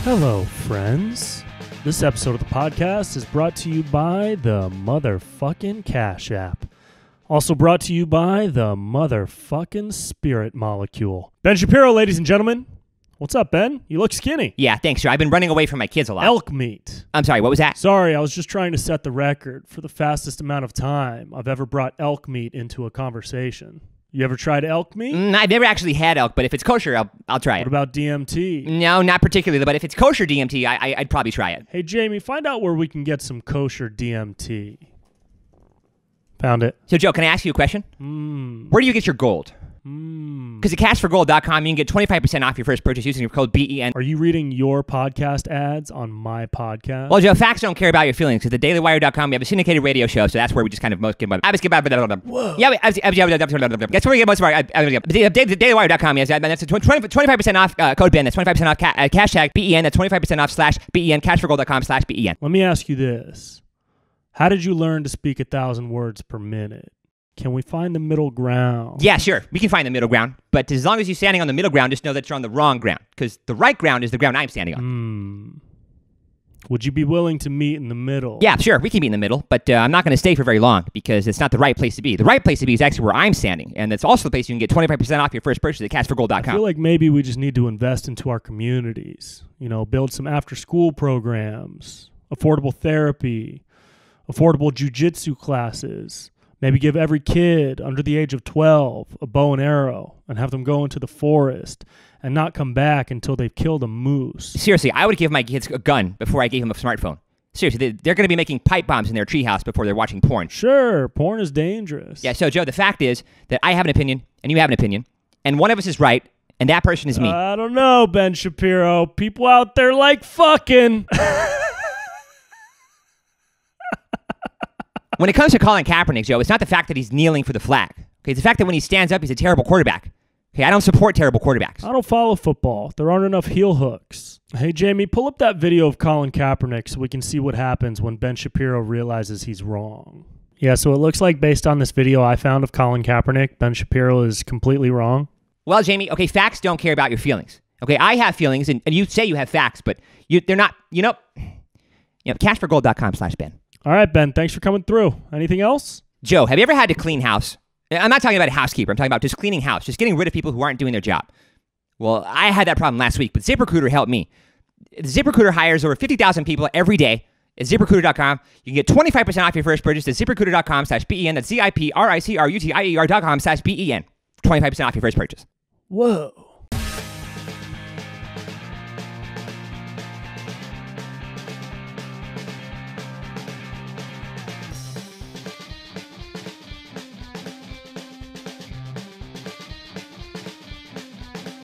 Hello, friends. This episode of the podcast is brought to you by the motherfucking Cash App. Also brought to you by the motherfucking Spirit Molecule. Ben Shapiro, ladies and gentlemen. What's up, Ben? You look skinny. Yeah, thanks, sir. I've been running away from my kids a lot. Elk meat. I'm sorry, what was that? Sorry, I was just trying to set the record for the fastest amount of time I've ever brought elk meat into a conversation. You ever tried elk meat? I've never actually had elk, but if it's kosher, I'll try it. What about DMT? No, not particularly, but if it's kosher DMT, I'd probably try it. Hey, Jamie, find out where we can get some kosher DMT. Found it. So, Joe, can I ask you a question? Where do you get your gold? Because at cashforgold.com, you can get 25% off your first purchase using your code BEN. Are you reading your podcast ads on my podcast? Well, Joe, facts don't care about your feelings. Because at dailywire.com, we have a syndicated radio show, so that's where we just kind of most get. Whoa. Yeah, that's where we get most of our. Dailywire.com, yes, that's 25% off code BEN. That's 25% off hashtag BEN. That's 25% off /BEN. Cashforgold.com/BEN. Let me ask you this: how did you learn to speak 1,000 words per minute? Can we find the middle ground? Yeah, sure. We can find the middle ground. But as long as you're standing on the middle ground, just know that you're on the wrong ground. Because the right ground is the ground I'm standing on. Would you be willing to meet in the middle? Yeah, sure. We can meet in the middle. But I'm not going to stay for very long because it's not the right place to be. The right place to be is actually where I'm standing. And it's also the place you can get 25% off your first purchase at cashforgold.com. I feel like maybe we just need to invest into our communities. You know, build some after-school programs, affordable therapy, affordable jiu-jitsu classes. Maybe give every kid under the age of 12 a bow and arrow and have them go into the forest and not come back until they've killed a moose. Seriously, I would give my kids a gun before I gave them a smartphone. Seriously, they're going to be making pipe bombs in their treehouse before they're watching porn. Sure, porn is dangerous. Yeah, so Joe, the fact is that I have an opinion and you have an opinion, and one of us is right, and that person is me. I don't know, Ben Shapiro. People out there like fucking. When it comes to Colin Kaepernick, Joe, it's not the fact that he's kneeling for the flag. Okay, it's the fact that when he stands up, he's a terrible quarterback. Okay, I don't support terrible quarterbacks. I don't follow football. There aren't enough heel hooks. Hey, Jamie, pull up that video of Colin Kaepernick so we can see what happens when Ben Shapiro realizes he's wrong. Yeah, so it looks like based on this video I found of Colin Kaepernick, Ben Shapiro is completely wrong. Well, Jamie, okay, facts don't care about your feelings. Okay, I have feelings, and you say you have facts, but they're not, cashforgold.com/Ben. All right, Ben, thanks for coming through. Anything else? Joe, have you ever had to clean house? I'm not talking about a housekeeper. I'm talking about just cleaning house, just getting rid of people who aren't doing their job. Well, I had that problem last week, but ZipRecruiter helped me. ZipRecruiter hires over 50,000 people every day at ZipRecruiter.com. You can get 25% off your first purchase at ZipRecruiter.com/BEN. That's ZipRecruiter.com/BEN. 25% off your first purchase. Whoa.